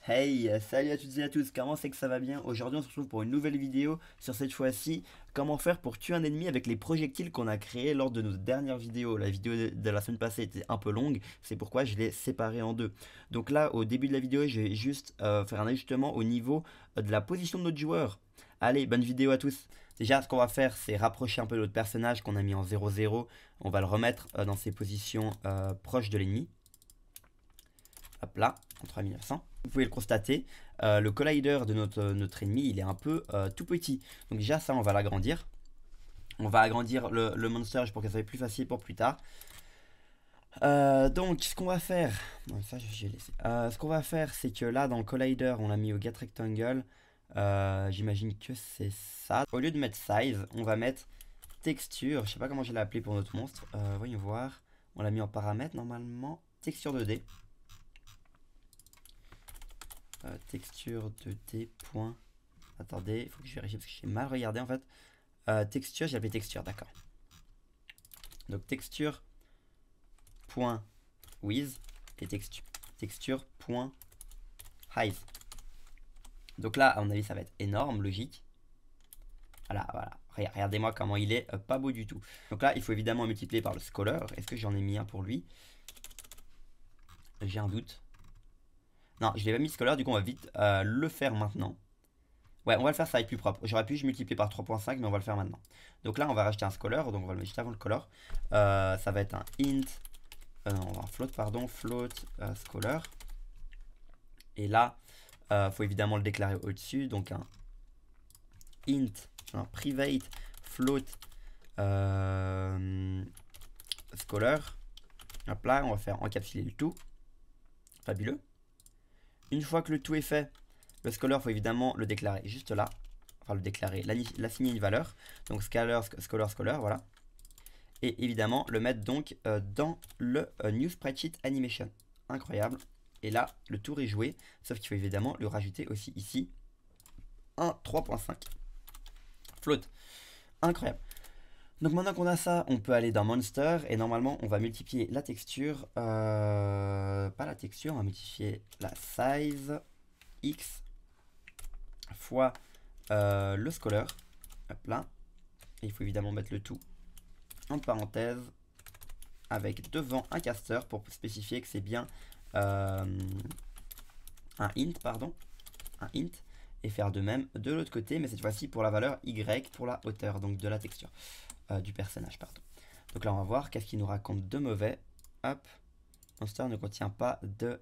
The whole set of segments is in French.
Hey, salut à toutes et à tous, comment c'est que ça va bien? Aujourd'hui on se retrouve pour une nouvelle vidéo sur cette fois-ci, comment faire pour tuer un ennemi avec les projectiles qu'on a créés lors de nos dernières vidéos. La vidéo de la semaine passée était un peu longue, c'est pourquoi je l'ai séparée en deux. Donc là, au début de la vidéo, je vais juste faire un ajustement au niveau de la position de notre joueur. Allez, bonne vidéo à tous. Déjà, ce qu'on va faire, c'est rapprocher un peu notre personnage qu'on a mis en 0-0. On va le remettre dans ses positions proches de l'ennemi. Hop là, en 3900. Vous pouvez le constater, le collider de notre ennemi, il est un peu tout petit. Donc déjà, ça, on va l'agrandir. On va agrandir le monster pour que ça soit plus facile pour plus tard. Donc, ce qu'on va faire, bon, ça, j'ai laissé. Ce qu'on va faire, c'est que là, dans le collider, on l'a mis au get rectangle. J'imagine que c'est ça. Au lieu de mettre size, on va mettre texture. Je sais pas comment je l'ai appelé pour notre monstre. Voyons voir. On l'a mis en paramètre normalement. Texture 2D. Texture 2D. Point. Attendez, il faut que je vérifie parce que j'ai mal regardé en fait. Texture, j'ai appelé texture, d'accord. Donc texture point with et texture point height. Donc là, à mon avis, ça va être énorme, logique. Voilà, voilà. Regardez-moi comment il est, pas beau du tout. Donc là, il faut évidemment multiplier par le scholar. Est-ce que j'en ai mis un pour lui? J'ai un doute. Non, je l'ai pas mis scholar, du coup on va vite le faire maintenant. Ouais, on va le faire, ça va être plus propre. J'aurais pu je multiplier par 3.5, mais on va le faire maintenant. Donc là, on va rajouter un scholar, donc on va le mettre juste avant le color. Ça va être un int, non, un float, pardon, float scholar. Et là, faut évidemment le déclarer au-dessus, donc un int, un private float scholar. Hop là, on va faire encapsuler le tout. Fabuleux. Une fois que le tout est fait, le scholar, faut évidemment le déclarer juste là. Enfin, le déclarer, l'assigner une valeur. Donc, scholar, voilà. Et évidemment, le mettre donc dans le New Spreadsheet Animation. Incroyable. Et là, le tour est joué. Sauf qu'il faut évidemment le rajouter aussi ici. Un 3.5. Float. Incroyable. Donc maintenant qu'on a ça, on peut aller dans Monster. Et normalement, on va multiplier la texture. Pas la texture, on va multiplier la size X fois le scholar. Hop là. Et il faut évidemment mettre le tout en parenthèse avec devant un caster pour spécifier que c'est bien un int, pardon, un int, et faire de même de l'autre côté, mais cette fois-ci pour la valeur y pour la hauteur, donc de la texture du personnage, pardon. Donc là on va voir qu'est-ce qu'il nous raconte de mauvais. Hop, monster ne contient pas de...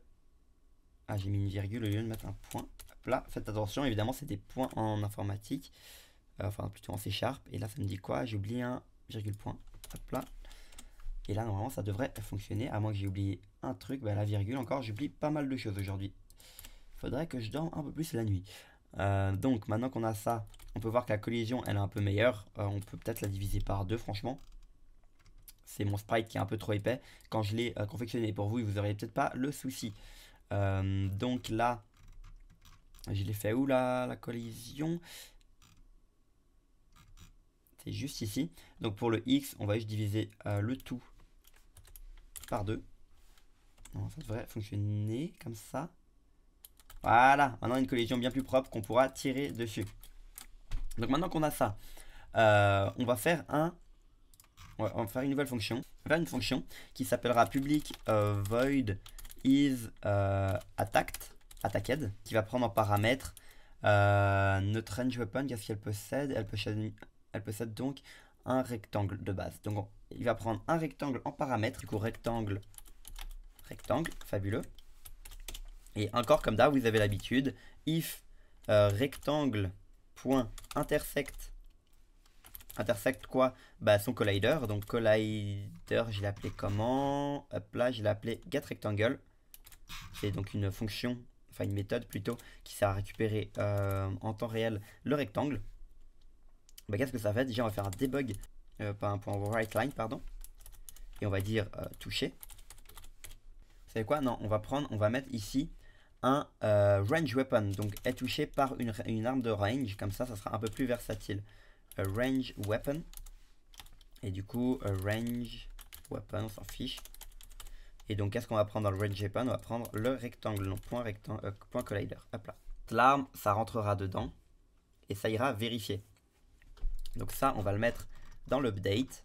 Ah, j'ai mis une virgule au lieu de mettre un point. Hop là, faites attention, évidemment c'est des points en informatique, enfin plutôt en C#, et là ça me dit quoi? J'ai oublié un virgule point. Hop là. Et là, normalement, ça devrait fonctionner, à moins que j'ai oublié un truc. Bah, la virgule, encore, j'oublie pas mal de choses aujourd'hui. Faudrait que je dorme un peu plus la nuit. Donc, maintenant qu'on a ça, on peut voir que la collision, elle est un peu meilleure. On peut peut-être la diviser par deux, franchement. C'est mon sprite qui est un peu trop épais. Quand je l'ai confectionné pour vous, vous n'aurez peut-être pas le souci. Donc là, je l'ai fait où la collision? C'est juste ici. Donc pour le X, on va juste diviser le tout par 2. Ça devrait fonctionner comme ça. Voilà, maintenant une collision bien plus propre qu'on pourra tirer dessus. Donc maintenant qu'on a ça, on va faire une nouvelle fonction. On va faire une fonction qui s'appellera public void is attacked, qui va prendre en paramètre notre range weapon. Qu'est-ce qu'elle possède? Elle possède donc un rectangle de base. Donc il va prendre un rectangle en paramètre. Du coup rectangle, fabuleux. Et encore comme d'hab, vous avez l'habitude, if rectangle point intersect quoi? Bah son collider. Donc collider, je l'ai appelé comment? Hop là, je l'ai appelé getRectangle. C'est donc une fonction, enfin une méthode plutôt, qui sert à récupérer en temps réel le rectangle. Bah, qu'est-ce que ça fait? Déjà on va faire un debug, pas un point writeLine, pardon. Et on va dire toucher. Vous savez quoi? Non, on va mettre ici un range weapon, donc est touché par une arme de range, comme ça sera un peu plus versatile. Range weapon, et du coup range weapon, on s'en fiche, Et donc, qu'est-ce qu'on va prendre dans le range weapon? On va prendre le rectangle, non, point collider. Hop là. L'arme, ça rentrera dedans et ça ira vérifier. Donc ça, on va le mettre dans l'update.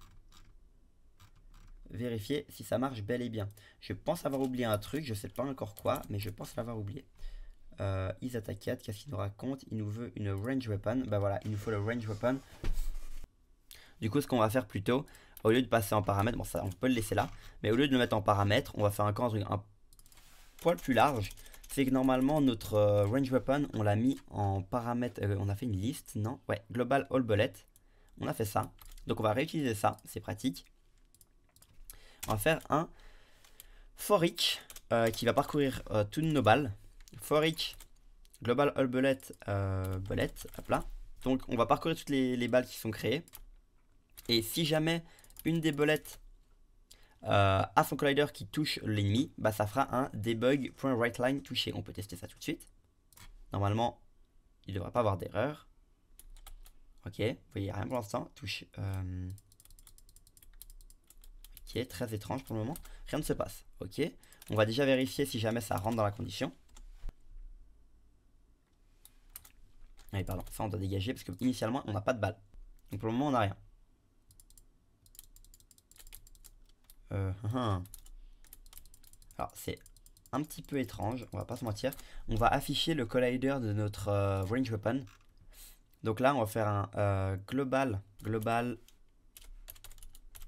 Vérifier si ça marche bel et bien. Je pense avoir oublié un truc, je sais pas encore quoi, mais je pense l'avoir oublié. Is attaqued, qu'est-ce qu'il nous raconte? Il nous veut une range weapon. Bah voilà, il nous faut le range weapon. Du coup, ce qu'on va faire plutôt, au lieu de passer en paramètres, bon ça on peut le laisser là, mais au lieu de le mettre en paramètres, on va faire un poil plus large. C'est que normalement notre range weapon, on l'a mis en paramètres, on a fait une liste, non? Ouais, global all bullet. On a fait ça. Donc on va réutiliser ça, c'est pratique. On va faire un for each qui va parcourir toutes nos balles. For each global all bullet, hop là. Donc on va parcourir toutes les balles qui sont créées. Et si jamais une des bolettes a son collider qui touche l'ennemi, bah ça fera un debug.writeLine touché. On peut tester ça tout de suite. Normalement, il ne devrait pas avoir d'erreur. Ok, vous voyez rien pour l'instant. Touche. Ok, très étrange pour le moment. Rien ne se passe. Ok, on va déjà vérifier si jamais ça rentre dans la condition. Allez, pardon, ça on doit dégager parce que initialement on n'a pas de balle. Donc pour le moment on n'a rien. Alors c'est un petit peu étrange, on va pas se mentir. On va afficher le collider de notre range weapon. Donc là on va faire un global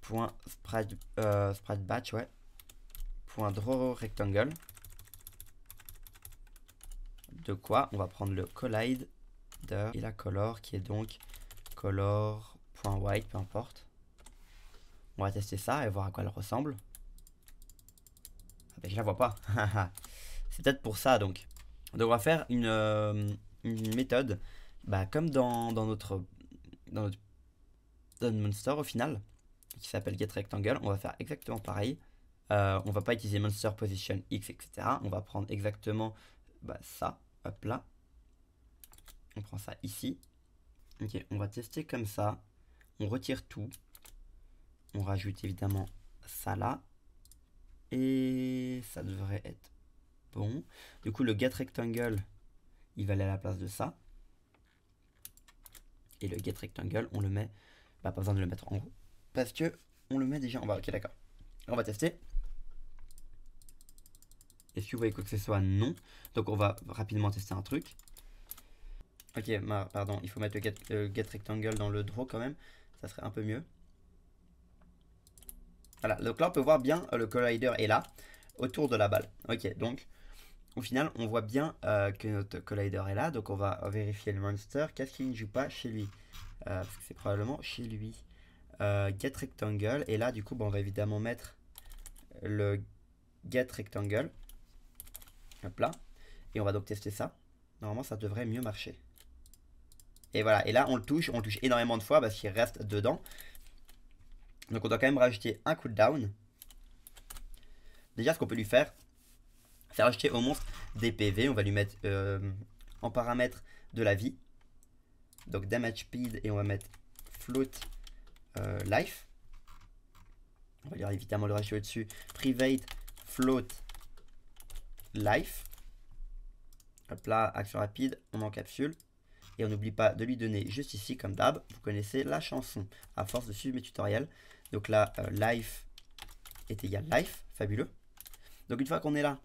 point sprite batch, ouais, point draw rectangle. De quoi on va prendre le collider et la color qui est donc color.white, peu importe. On va tester ça et voir à quoi elle ressemble. Ah ben, je la vois pas. C'est peut-être pour ça donc. Donc on va faire une méthode bah, comme dans notre monster au final, qui s'appelle getRectangle. On va faire exactement pareil. On va pas utiliser monster position x, etc. On va prendre exactement bah, ça. Hop là. On prend ça ici. Ok, on va tester comme ça. On retire tout. On rajoute évidemment ça là. Et ça devrait être bon. Du coup, le getRectangle, il va aller à la place de ça. Et le getRectangle, on le met... Bah, pas besoin de le mettre en haut. Parce que on le met déjà en bas. Ok, d'accord. On va tester. Est-ce que vous voyez quoi que ce soit? Non. Donc, on va rapidement tester un truc. Ok, pardon. Il faut mettre le getRectangle dans le draw quand même. Ça serait un peu mieux. Voilà, donc là on peut voir bien le collider est là, autour de la balle. Ok, donc au final on voit bien que notre collider est là, donc on va vérifier le monster. Qu'est-ce qu'il ne joue pas chez lui? Parce que c'est probablement chez lui. GetRectangle, et là du coup on va évidemment mettre le GetRectangle. Hop là. Et on va donc tester ça. Normalement ça devrait mieux marcher. Et voilà, et là on le touche énormément de fois parce qu'il reste dedans. Donc on doit quand même rajouter un cooldown. Déjà ce qu'on peut lui faire, c'est rajouter au monstre des PV. On va lui mettre en paramètre de la vie. Donc damage speed, et on va mettre float life. On va lui évidemment le rajouter au-dessus. Private float life. Hop là, action rapide, on encapsule. Et on n'oublie pas de lui donner juste ici, comme d'hab, vous connaissez la chanson, à force de suivre mes tutoriels. Donc là, life est égal life, fabuleux. Donc une fois qu'on est là,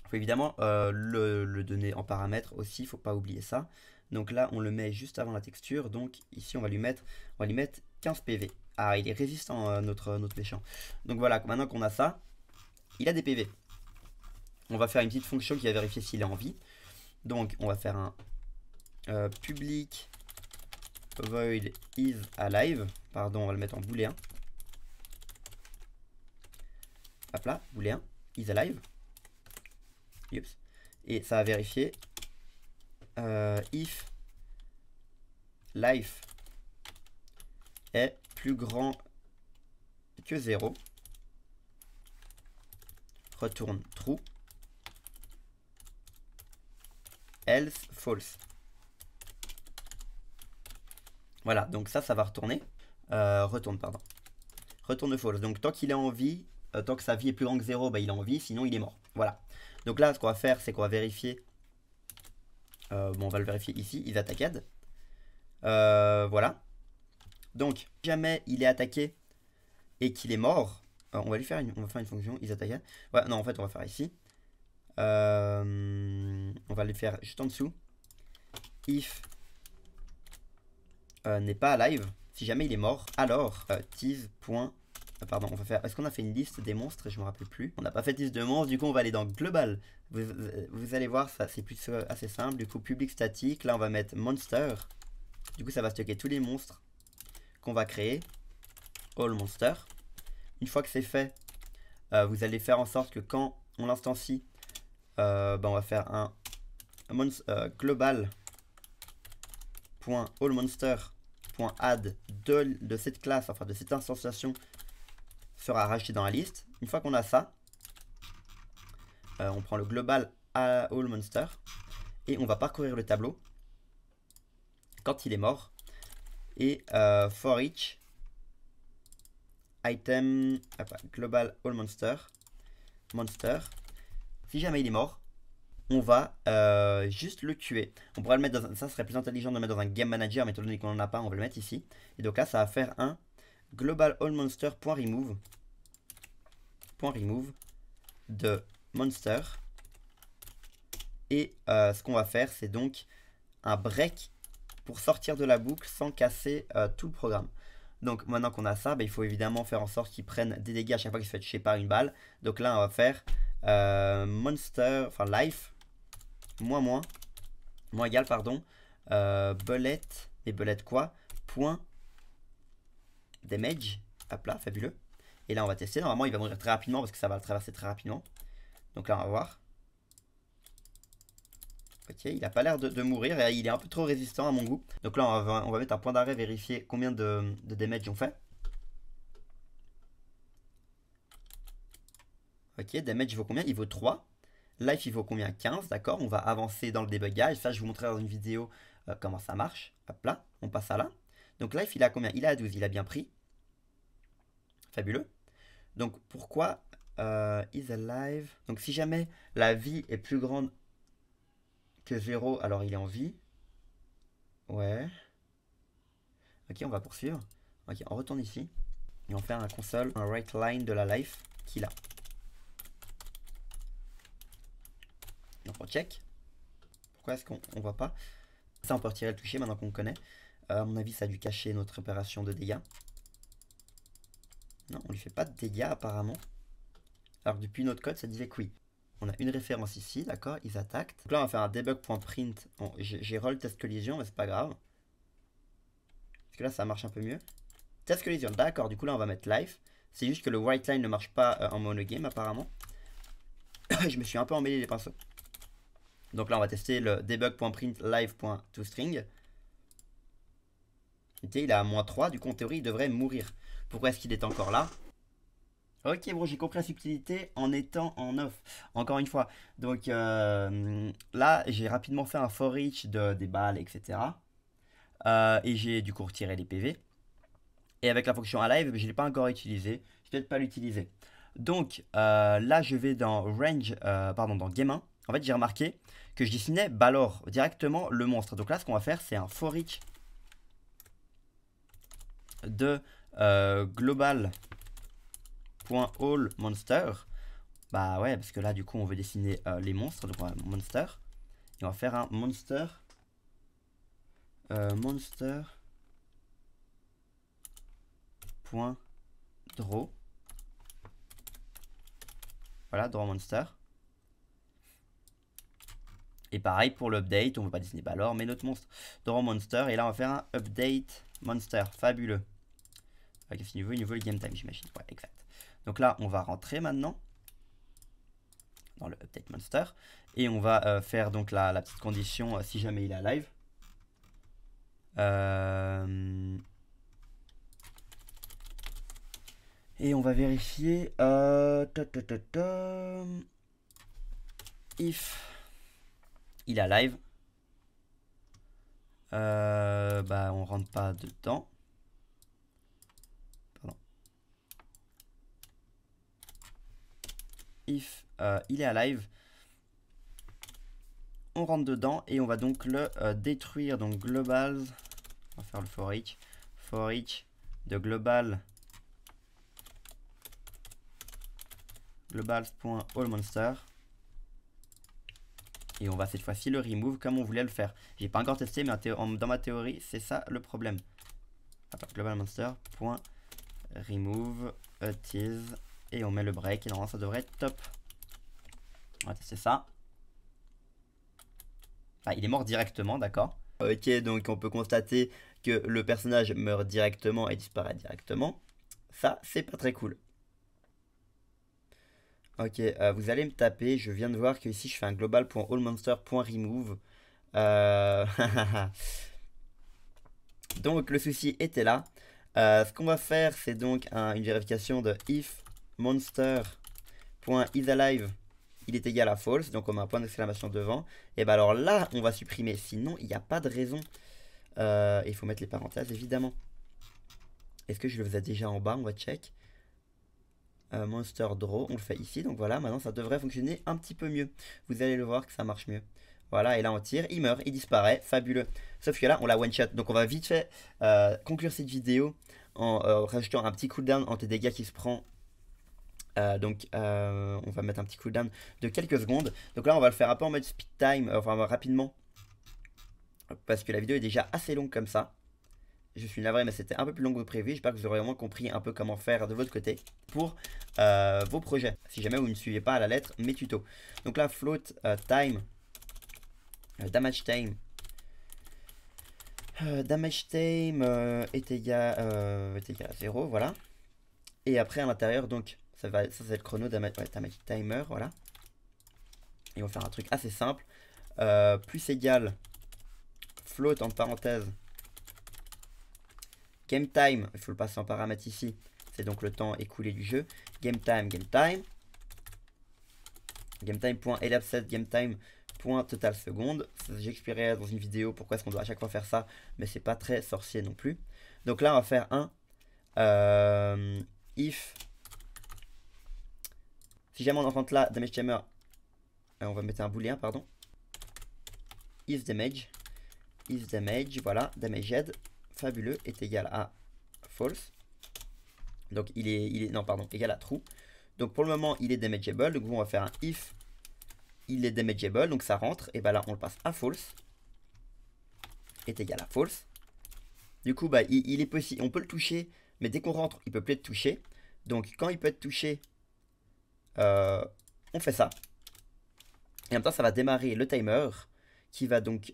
il faut évidemment le donner en paramètres aussi, il ne faut pas oublier ça. Donc là, on le met juste avant la texture, donc ici on va lui mettre 15 PV. Ah, il est résistant, notre méchant. Donc voilà, maintenant qu'on a ça, il a des PV. On va faire une petite fonction qui va vérifier s'il est en vie. Donc on va faire un public void is alive. Pardon, on va le mettre en booléen. Hop là, booléen is alive. Oups. Et ça va vérifier if life est plus grand que 0. Retourne true. Else false. Voilà, donc ça va retourner. Retourne, pardon. Retourne false. Donc tant qu'il est en vie, tant que sa vie est plus grande que 0, bah, il est en vie, sinon il est mort. Voilà. Donc là, ce qu'on va faire, c'est qu'on va vérifier. Bon, on va le vérifier ici, is attacked. Voilà. Donc, si jamais il est attaqué et qu'il est mort, on va faire une fonction is attacked. Ouais, non, en fait, on va faire ici. On va le faire juste en dessous. If n'est pas alive, si jamais il est mort, alors tease. Pardon, on va faire. Est-ce qu'on a fait une liste des monstres? Je me rappelle plus. On n'a pas fait de liste de monstres, du coup on va aller dans global. Vous allez voir, ça c'est plus assez simple. Du coup, public statique, là on va mettre monster. Du coup, ça va stocker tous les monstres qu'on va créer. All monster. Une fois que c'est fait, vous allez faire en sorte que quand on l'instancie, on va faire un global.allmonster.add de cette classe, enfin de cette instanciation, sera racheté dans la liste. Une fois qu'on a ça, on prend le global allmonster et on va parcourir le tableau quand il est mort. Et for each item global allmonster si jamais il est mort, on va juste le tuer. On pourrait le mettre dans ça serait plus intelligent de le mettre dans un game manager, mais étant donné qu'on n'en a pas, on va le mettre ici. Et donc là, ça va faire un global allmonster.remove de monster. Et ce qu'on va faire, c'est donc un break pour sortir de la boucle sans casser tout le programme. Donc maintenant qu'on a ça, il faut évidemment faire en sorte qu'il prenne des dégâts à chaque fois qu'il se fait toucher par une balle. Donc là, on va faire monster, enfin life, moins égal, pardon, bullet, et bullet quoi, point damage, hop là, fabuleux. Et là, on va tester. Normalement, il va mourir très rapidement parce que ça va le traverser très rapidement. Donc là, on va voir. Ok, il n'a pas l'air de mourir et il est un peu trop résistant à mon goût. Donc là, on va mettre un point d'arrêt, vérifier combien de damage on fait. Ok, damage il vaut combien? Il vaut 3. Life il vaut combien? 15, d'accord. On va avancer dans le débugage. Ça, je vous montrerai dans une vidéo comment ça marche. Hop là, on passe à là. Donc life il a combien? Il a 12, il a bien pris. Fabuleux. Donc pourquoi is alive? Donc si jamais la vie est plus grande que 0, alors il est en vie. Ouais. Ok, on va poursuivre. Ok, on retourne ici. Et on fait un console, un write line de la life qu'il a. Donc on check. Pourquoi est-ce qu'on voit pas? Ça, on peut retirer le toucher maintenant qu'on le connaît. À mon avis, ça a dû cacher notre opération de dégâts. Non, on lui fait pas de dégâts apparemment. Alors depuis notre code, ça disait que oui. On a une référence ici, d'accord, ils attaquent. Donc là, on va faire un debug.print. Bon, j'ai roll test collision, mais c'est pas grave. Parce que là, ça marche un peu mieux. Test collision, d'accord, du coup là, on va mettre life. C'est juste que le white line ne marche pas en monogame apparemment. Je me suis un peu emmêlé les pinceaux. Donc là, on va tester le debug.print live.toString. Il a à -3, du coup en théorie il devrait mourir. Pourquoi est-ce qu'il est encore là? Ok, bon, j'ai compris la subtilité en étant en off. Encore une fois. Donc là, j'ai rapidement fait un for each des balles, etc. Et j'ai du coup retiré les PV. Et avec la fonction alive, je ne l'ai pas encore utilisé. Je vais peut-être pas l'utiliser. Donc là, je vais dans range, dans game 1. En fait, j'ai remarqué que je dessinais Balor directement le monstre. Donc là, ce qu'on va faire, c'est un for each de global.allmonster. Bah ouais, parce que là, du coup, on veut dessiner les monstres. Donc, monster. Et on va faire un monster. Monster.draw. Voilà, draw monster. Et pareil pour l'update, on ne veut pas dessiner Balor, mais notre monstre. Draw monster. Et là, on va faire un update monster. Fabuleux. Avec ce niveau, il nous veut le game time, j'imagine. Ouais, exact. Donc là, on va rentrer maintenant dans le update monster. Et on va faire donc la petite condition si jamais il est live. Et on va vérifier if il est live. On rentre pas dedans. Pardon. if il est alive, on rentre dedans et on va donc le détruire. Donc global, on va faire le for each de globals.allMonster. Et on va cette fois-ci le remove comme on voulait le faire. J'ai pas encore testé, mais dans ma théorie, c'est ça le problème. GlobalMonster.remove tease et on met le break et normalement ça devrait être top. On va tester ça. Ah, il est mort directement, d'accord. Ok, donc on peut constater que le personnage meurt directement et disparaît directement. Ça, c'est pas très cool. Ok, vous allez me taper. Je viens de voir que ici je fais un global.allMonster.remove. Donc le souci était là. Ce qu'on va faire, c'est donc une vérification de if monster.isAlive il est égal à false, donc on met un point d'exclamation devant. Et bien alors là, on va supprimer, sinon il n'y a pas de raison. Il faut mettre les parenthèses, évidemment. Est-ce que je le faisais déjà en bas? On va check. Monster draw, on le fait ici, donc voilà, maintenant ça devrait fonctionner un petit peu mieux. Vous allez le voir que ça marche mieux. Voilà, et là on tire, il meurt, il disparaît, fabuleux. Sauf que là, on l'a one-shot, donc on va vite fait conclure cette vidéo en rajoutant un petit cooldown entre les dégâts qui se prend. On va mettre un petit cooldown de quelques secondes. Donc là on va le faire un peu en mode speed time, enfin rapidement. Parce que la vidéo est déjà assez longue comme ça. Je suis navré mais c'était un peu plus long que prévu. J'espère que vous aurez vraiment compris un peu comment faire de votre côté pour vos projets. Si jamais vous ne suivez pas à la lettre mes tutos. Donc là float time, damage time. Damage time est égal à 0, voilà. Et après à l'intérieur donc... Ça c'est le chrono damage timer, voilà. Et on va faire un truc assez simple. Plus égal float en parenthèse game time, il faut le passer en paramètre ici. C'est donc le temps écoulé du jeu. Game time. GameTime.elapset GameTime.total seconde. J'expliquerai dans une vidéo pourquoi est-ce qu'on doit à chaque fois faire ça, mais c'est pas très sorcier non plus. Donc là on va faire un if. Si jamais on rentre là, damage timer, on va mettre un booléen, pardon. If damage, voilà, damaged, fabuleux, est égal à false. Donc égal à true. Donc pour le moment, il est damageable. Donc on va faire un if, il est damageable, donc ça rentre. Et bah là, on le passe à false, est égal à false. Du coup, bah, il est possible, on peut le toucher, mais dès qu'on rentre, il peut plus être touché. Donc quand il peut être touché, on fait ça. Et en même temps, ça va démarrer le timer qui va donc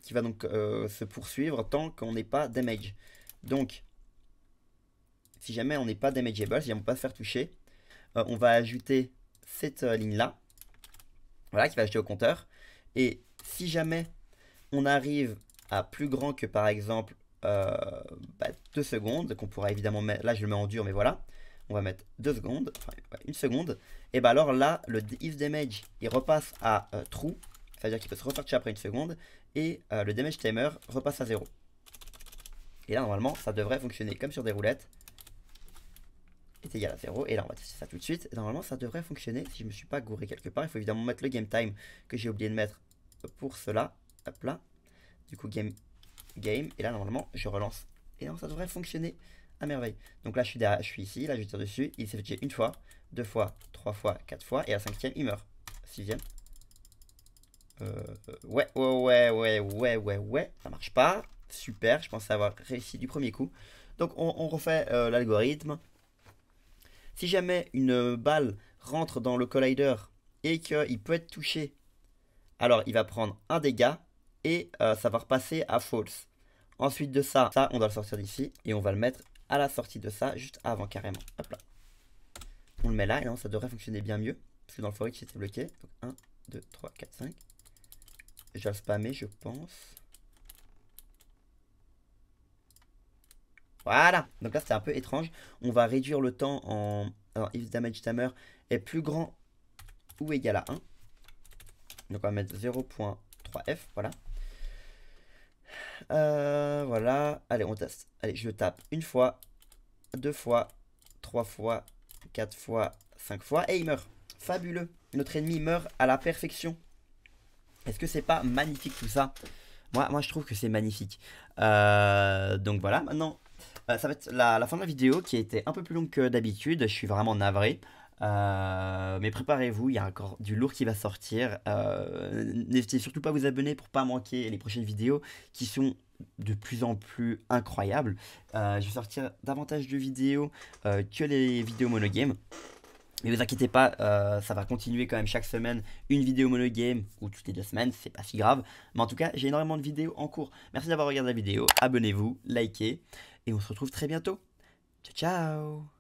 se poursuivre tant qu'on n'est pas damage. Donc, si jamais on n'est pas damageable, si on ne peut pas se faire toucher, on va ajouter cette ligne-là, voilà, qui va ajouter au compteur. Et si jamais on arrive à plus grand que par exemple 2 secondes, qu'on pourra évidemment mettre, là je le mets en dur, mais voilà. On va mettre 2 secondes, enfin 1 seconde. Et bah alors là, le if damage, il repasse à true. C'est-à-dire qu'il peut se repartir après 1 seconde. Et le damage timer repasse à 0. Et là, normalement, ça devrait fonctionner comme sur des roulettes. Est égal à 0. Et là, on va tester ça tout de suite. Et normalement, ça devrait fonctionner si je ne me suis pas gouré quelque part. Il faut évidemment mettre le game time que j'ai oublié de mettre pour cela. Hop là. Du coup, game. Et là, normalement, je relance. Et là, ça devrait fonctionner à merveille. Donc là je suis ici, là je tire dessus, il s'est fait 1 fois, 2 fois, 3 fois, 4 fois, et à la 5e il meurt. 6e. Ouais, ça marche pas. Super, je pensais avoir réussi du premier coup. Donc on refait l'algorithme. Si jamais une balle rentre dans le collider et qu'il peut être touché, alors il va prendre un dégât et ça va repasser à false. Ensuite de ça, on doit le sortir d'ici et on va le mettre à la sortie de ça, juste avant carrément. Hop là. On le met là et là, ça devrait fonctionner bien mieux. Parce que dans le forêt, c'était bloqué. Donc 1, 2, 3, 4, 5. Je vais le spammer, je pense. Voilà. Donc là, c'était un peu étrange. On va réduire le temps en... Alors, if damage timer est plus grand ou égal à 1. Donc on va mettre 0.3f. Voilà. Voilà. Allez, on teste. Allez, je le tape 1 fois, 2 fois, 3 fois, 4 fois, 5 fois et il meurt. Fabuleux. Notre ennemi meurt à la perfection. Est-ce que c'est pas magnifique tout ça? Moi, je trouve que c'est magnifique. Donc voilà, maintenant, ça va être la fin de la vidéo qui a été un peu plus longue que d'habitude. Je suis vraiment navré. Mais préparez-vous, il y a encore du lourd qui va sortir. N'hésitez surtout pas à vous abonner pour pas manquer les prochaines vidéos qui sont de plus en plus incroyables. Je vais sortir davantage de vidéos que les vidéos monogame. Mais vous inquiétez pas, ça va continuer quand même chaque semaine une vidéo monogame ou toutes les 2 semaines, c'est pas si grave. Mais en tout cas, j'ai énormément de vidéos en cours. Merci d'avoir regardé la vidéo, abonnez-vous, likez et on se retrouve très bientôt. Ciao ciao.